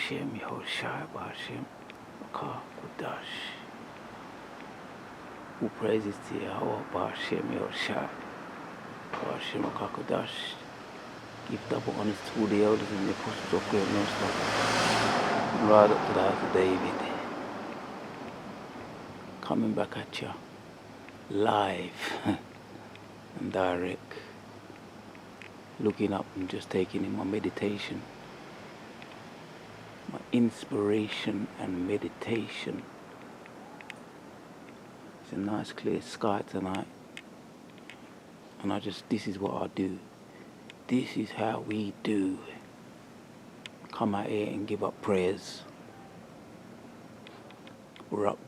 Ba'ashem Yehoshai, Ba'ashem Rakah Kudash. Who praises to Yahweh, Ba'ashem Yehoshai, Ba'ashem Rakah Kudash. Give double honors to all the elders and the apostles of great and stuff. Right up to the house of David. Coming back at you live and direct. Looking up and just taking in my meditation. My inspiration and meditation. It's a nice clear sky tonight. And this is what I do. This is how we do. Come out here and give up prayers. Rup,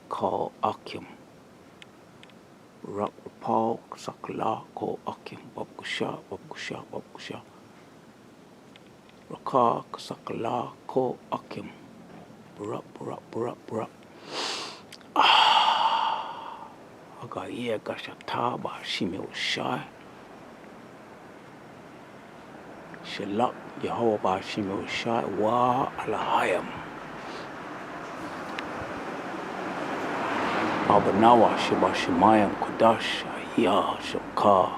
call Akim. Rup, Paul, Sakala, call Akim. Babkusha. Rakah, Sakala, call Akim. Rup. I got here, Gashata, Ba'ashem Yehoshai. Shalak, Yehovah, Ba'ashem Yehoshai, Wa Alahayam. Abanawa, Sheba Shemayam, Kodash, Ayah, Shokah,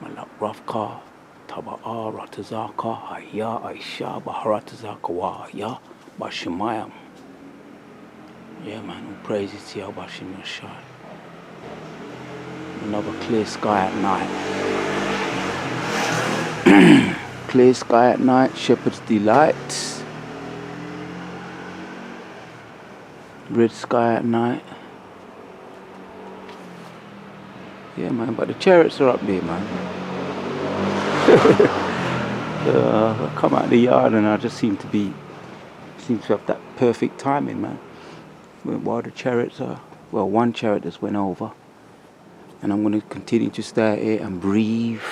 Malak Rafka, Taba'a, Ratazaka, Ayah, Aisha, Baharatazaka, Wa Ayah, Bashemayam. Yeah, man, all praises to Yahweh, Ba'ashem Yehoshai. Another clear sky at night. Clear sky at night, shepherd's delight. Red sky at night. Yeah, man, but the chariots are up there, man. I come out of the yard and I just seem to have that perfect timing, man. While the chariots are, well, one chariot just went over. And I'm going to continue to stay here and breathe.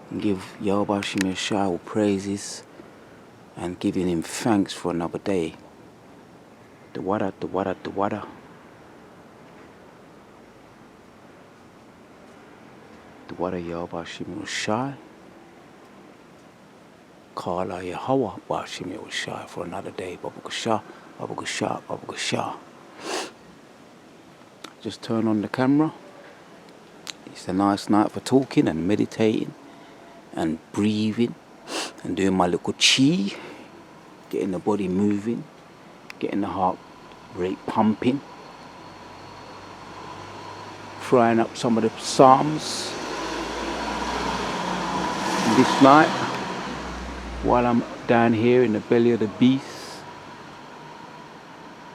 And give Yahweh Ba'ashem Yehoshai all praises. And giving him thanks for another day. The wada. The wada Yahweh Ba'ashem Yehoshai. Kala Yahweh Ba'ashem Yehoshai for another day. Babkusha. Just turn on the camera. It's a nice night for talking and meditating and breathing and doing my little chi, getting the body moving, getting the heart rate pumping, frying up some of the psalms this night while I'm down here in the belly of the beast,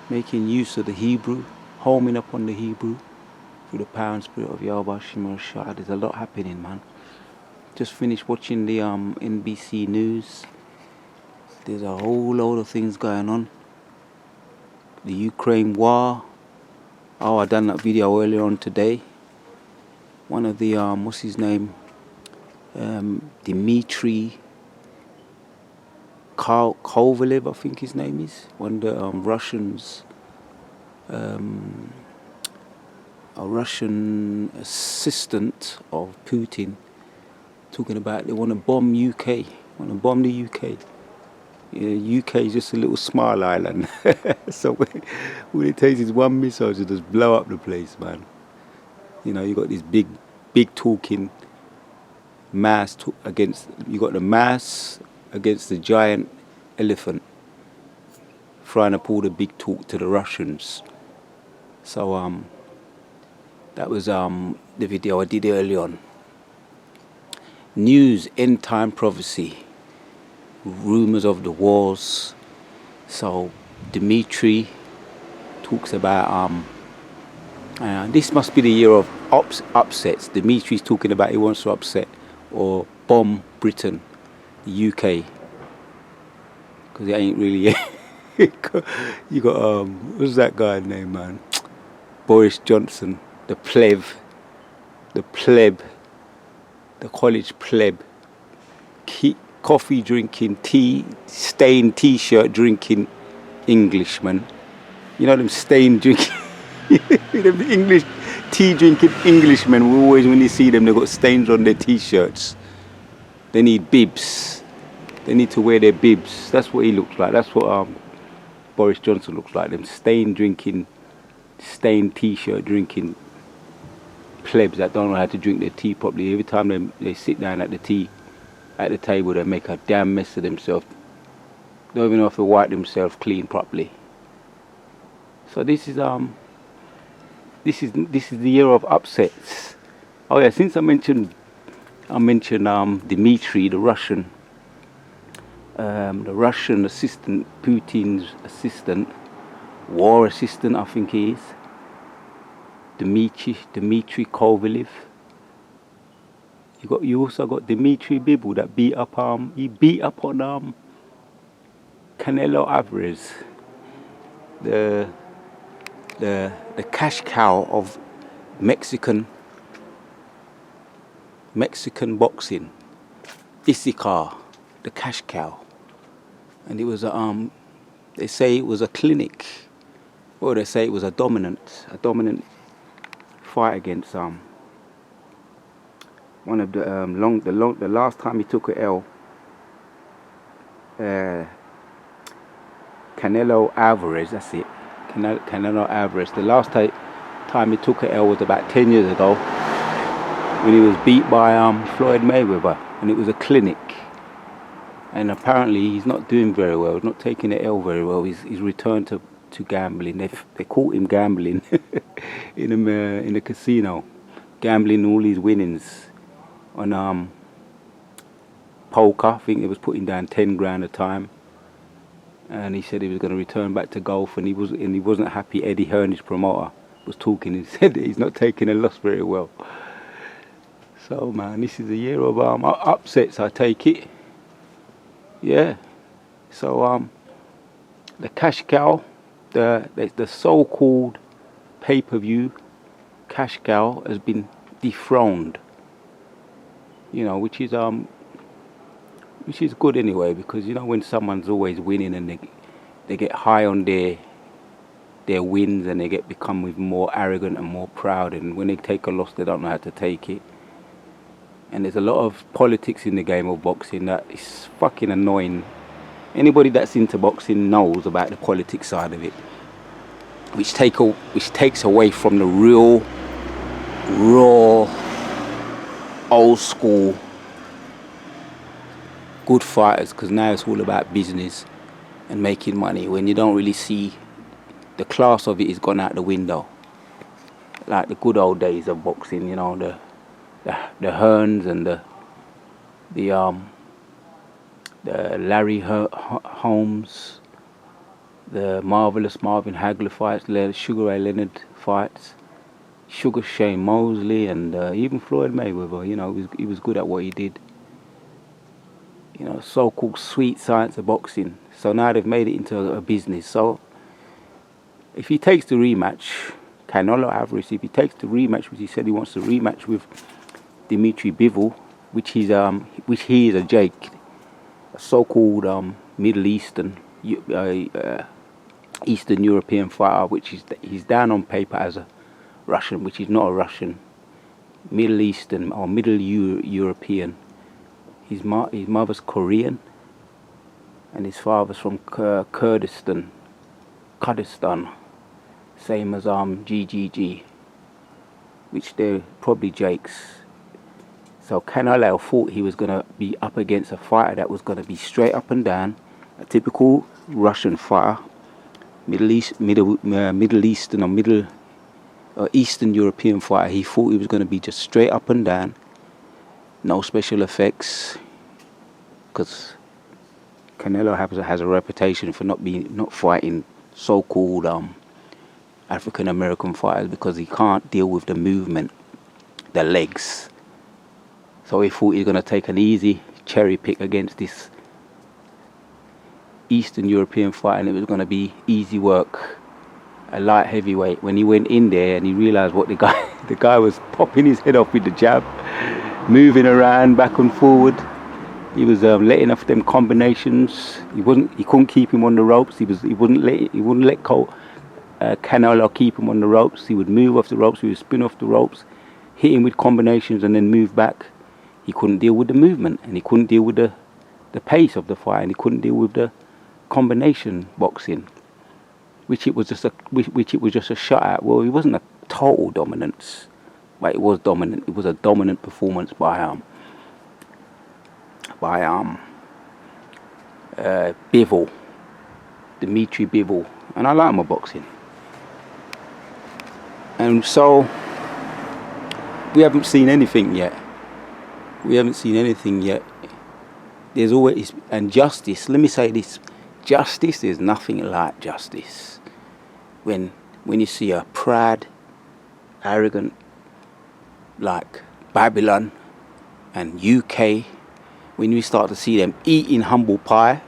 making use of the Hebrew, homing up on the Hebrew through the power and spirit of Yahweh Ba'ashem Yehoshai. There's a lot happening, man. Just finished watching the NBC News. There's a whole load of things going on. The Ukraine war. Oh, I done that video earlier on today. One of the what's his name? Dmitry Kovalev, I think his name is. One of the Russians. A Russian assistant of Putin, talking about they want to bomb UK, want to bomb the UK. Yeah, UK is just a little small island. So all it takes is one missile to just blow up the place, man. You know, you got this big talking mass you got the mass against the giant elephant, trying to pull the big talk to the Russians. So that was the video I did early on. News, end time prophecy, rumors of the wars. So Dmitry talks about this must be the year of upsets. Dmitry's talking about he wants to upset or bomb Britain, the UK, because it ain't really. You got what's that guy's name, man? Boris Johnson, the pleb, the college pleb, coffee drinking, stained t-shirt drinking Englishman. You know them stained drinking, them English tea drinking Englishmen. Always when you see them, they got stains on their t-shirts. They need bibs. They need to wear their bibs. That's what he looks like. That's what Boris Johnson looks like. Them stained t-shirt drinking plebs that don't know how to drink their tea properly. Every time they sit down at the table, they make a damn mess of themselves. Don't even know if they wipe themselves clean properly. So this is the year of upsets. Oh yeah, since I mentioned Dmitry, the Russian assistant, Putin's assistant, war assistant, I think he is. Dmitry Kovalev. You also got Dmitry Bibble that beat up on Canelo Alvarez, the cash cow of Mexican boxing. Issachar, the cash cow. And it was they say it was a clinic, or they say it was a dominant fight against one of the last time he took a L, Canelo Alvarez. That's it, Canelo Alvarez. The last time he took a L was about 10 years ago, when he was beat by Floyd Mayweather, and it was a clinic. And apparently he's not doing very well. He's not taking the L very well. He's returned to gambling. They caught him gambling in a casino, gambling all his winnings on poker. I think he was putting down 10 grand a time. And he said he was going to return back to golf, and he wasn't happy. Eddie Hearn, his promoter, was talking. He said that he's not taking a loss very well. So man, this is a year of upsets, I take it. Yeah. So the cash cow, the so-called pay-per-view cash cow has been dethroned. You know, which is good anyway, because you know when someone's always winning and they get high on their wins, and they become even more arrogant and more proud, and when they take a loss they don't know how to take it. And there's a lot of politics in the game of boxing that is fucking annoying. Anybody that's into boxing knows about the politics side of it, which takes away from the real, raw, old school good fighters, because now it's all about business and making money, when you don't really see the class of it has gone out the window. Like the good old days of boxing, you know, the Hearns and the Larry Holmes, the marvelous Marvin Hagler fights, Sugar Ray Leonard fights, Sugar Shane Mosley, and even Floyd Mayweather. You know, he was good at what he did. You know, so-called sweet science of boxing. So now they've made it into a business. So if he takes the rematch, Canelo Alvarez, if he takes the rematch, which he said he wants to rematch with Dmitry Bivol, which he is a Jake, a so-called Middle Eastern Eastern European fighter, which he's down on paper as a Russian, which is not a Russian, Middle Eastern or Middle European. His mother's Korean, and his father's from Kurdistan, same as GGG, which they're probably Jakes. So Canelo thought he was going to be up against a fighter that was going to be straight up and down, a typical Russian fighter, Middle Eastern or Middle Eastern European fighter. He thought he was going to be just straight up and down, no special effects, because Canelo has a reputation for not fighting so-called African American fighters, because he can't deal with the movement, the legs. So he thought he was going to take an easy cherry pick against this Eastern European fighter, and it was going to be easy work, a light heavyweight. When he went in there and he realized what the guy was popping his head off with the jab, moving around back and forward. He was letting off them combinations. He couldn't keep him on the ropes. He wouldn't let Canelo keep him on the ropes. He would move off the ropes. He would spin off the ropes, hit him with combinations, and then move back. He couldn't deal with the movement, and he couldn't deal with the pace of the fight, and he couldn't deal with the combination boxing, which it was just a shutout. Well, it wasn't a total dominance, but it was dominant. It was a dominant performance by Bivol, Dmitry Bivol, and I like my boxing. And so we haven't seen anything yet. There's always, and justice, let me say this, justice is nothing like justice. When you see a proud, arrogant, like Babylon and UK, when you start to see them eating humble pie,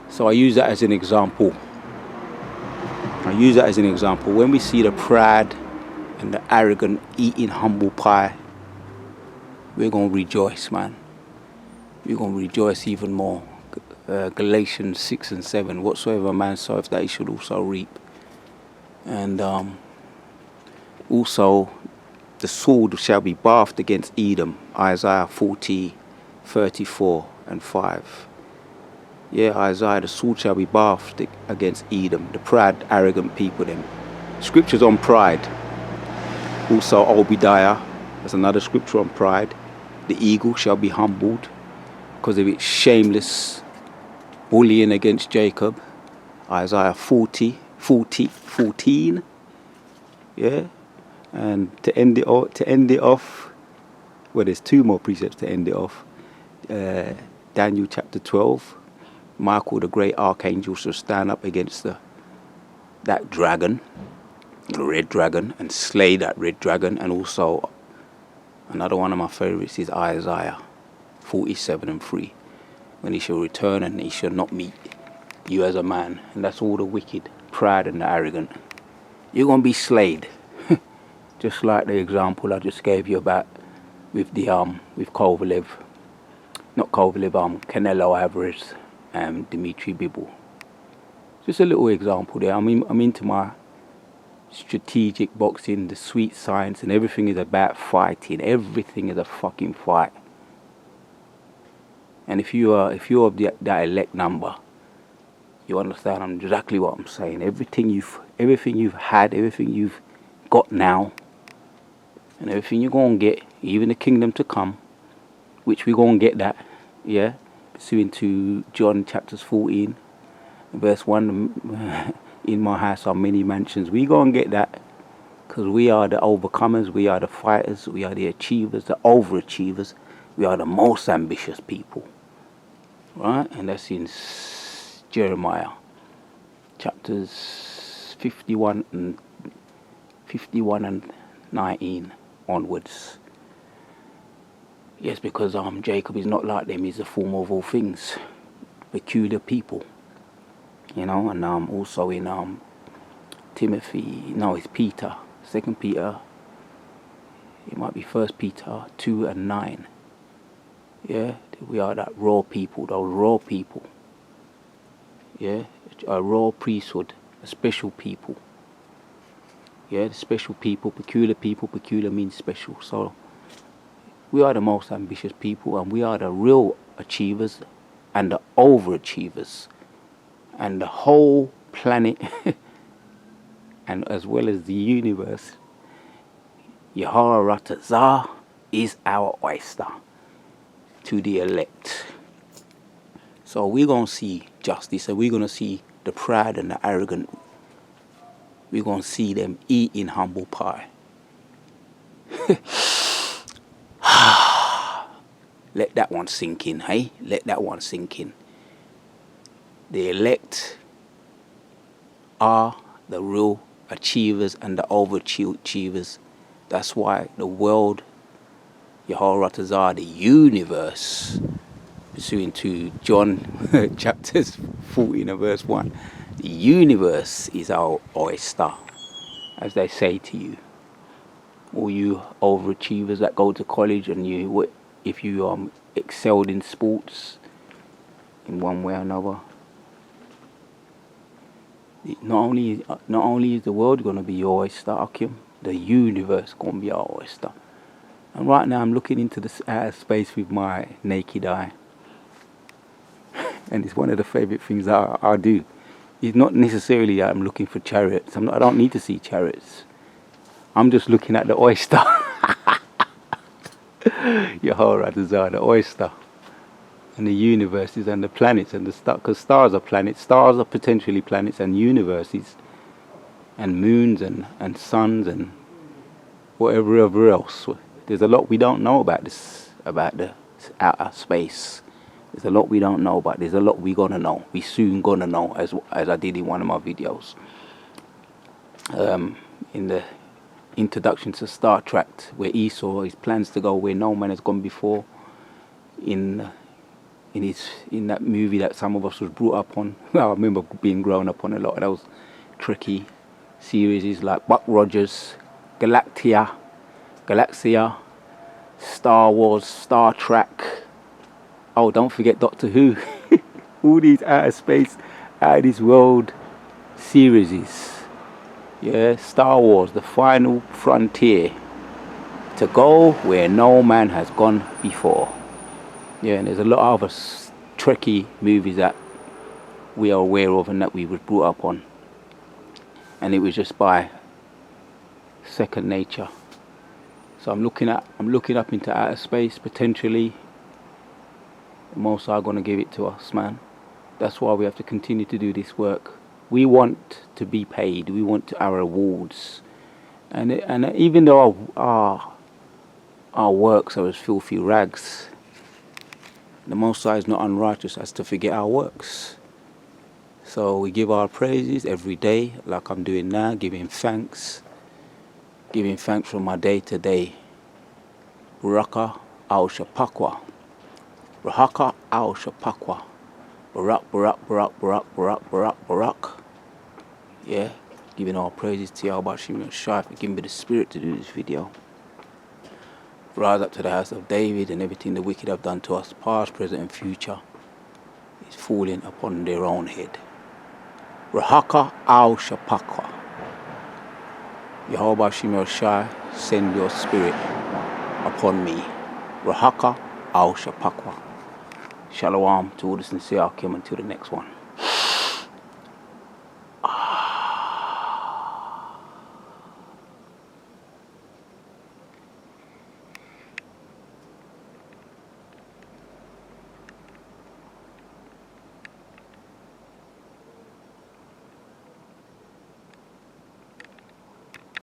so I use that as an example. When we see the proud and the arrogant eating humble pie, we're going to rejoice, man. We're going to rejoice even more. Galatians 6 and 7, whatsoever a man soweth, that he should also reap. And also, the sword shall be bathed against Edom, Isaiah 40:34 and 5. Yeah, Isaiah, the sword shall be bathed against Edom, the proud, arrogant people them. Scriptures on pride. Also, Obadiah, there's another scripture on pride. The eagle shall be humbled because of its shameless bullying against Jacob. Isaiah 14. Yeah, and to end it off, well, there's two more precepts to end it off. Daniel chapter 12. Michael, the great archangel, shall stand up against that dragon, the red dragon, and slay that red dragon. And also, another one of my favorites is Isaiah 47 and 3. When he shall return and he shall not meet you as a man. And that's all the wicked, proud and the arrogant. You're going to be slayed. Just like the example I just gave you about with Kovalev. Not Kovalev, Canelo Alvarez and Dmitry Bivol. Just a little example there. I'm into my strategic boxing, the sweet science, and everything is about fighting. Everything is a fucking fight. And if you're of that elect number, you understand exactly what I'm saying. Everything you've had, everything you've got now, and everything you're gonna get, even the kingdom to come, which we're gonna get that, yeah. Pursuing to John chapters 14, verse 1, in my house are many mansions. We gonna get that, because we are the overcomers, we are the fighters, we are the achievers, the overachievers, we are the most ambitious people. Right? And that's in Jeremiah chapters 51 and 19 onwards. Yes, because Jacob is not like them. He's the form of all things, peculiar people, you know. And also in it's Peter, 2 Peter. It might be 1 Peter 2 and 9. Yeah, we are that raw people, those raw people. Yeah, a raw priesthood, a special people. Yeah, the special people, peculiar means special. So we are the most ambitious people, and we are the real achievers and the overachievers. And the whole planet, and as well as the universe, Yehoratazah is our oyster to the elect. So we're going to see justice, and we're going to see the proud and the arrogant. We're going to see them eating humble pie. Let that one sink in, hey? Let that one sink in. The elect are the real achievers and the overachievers. That's why the world, Yehoratazah, the universe, pursuing to John chapters 14 and verse 1, the universe is our oyster, as they say to you. All you overachievers that go to college, and if you excelled in sports in one way or another, not only is the world going to be your oyster, Akim, the universe going to be our oyster. And right now I'm looking into the outer space with my naked eye, and it's one of the favourite things I do. It's not necessarily that I'm looking for chariots. I don't need to see chariots. I'm just looking at the oyster. The oyster. And the universes and the planets and the stars. Because stars are planets. Stars are potentially planets and universes. And moons and suns and whatever else. There's a lot we don't know about this, about the outer space. There's a lot we don't know, but there's a lot we gonna know. We soon gonna know, as I did in one of my videos. In the introduction to Star Trek, where Esau his plans to go where no man has gone before. In that movie that some of us was brought up on. Well, I remember being grown up on a lot of those tricky series like Buck Rogers, Galaxia, Star Wars, Star Trek. Oh, don't forget Doctor Who. All these outer space, out of this world series. Yeah, Star Wars, the final frontier. To go where no man has gone before. Yeah, and there's a lot of other tricky movies that we are aware of and that we were brought up on. And it was just by second nature. So I'm looking up into outer space potentially. The Most High gonna give it to us, man. That's why we have to continue to do this work. We want to be paid. We want our rewards. And even though our works are as filthy rags, the Most High is not unrighteous as to forget our works. So we give our praises every day, like I'm doing now, giving thanks from my day to day. Baraka al Shapakwa. Rahaka al Shapakwa. Barak. Yeah, giving all praises to Yahweh Shimon Shai for giving me the spirit to do this video. Rise up to the house of David, and everything the wicked have done to us, past, present and future, is falling upon their own head. Rahaka al Shapakwa. Yahweh Shimon Shai, send your spirit upon me. Rahaka al Shapakwa. Shalom to all the sincere Akim, until the next one.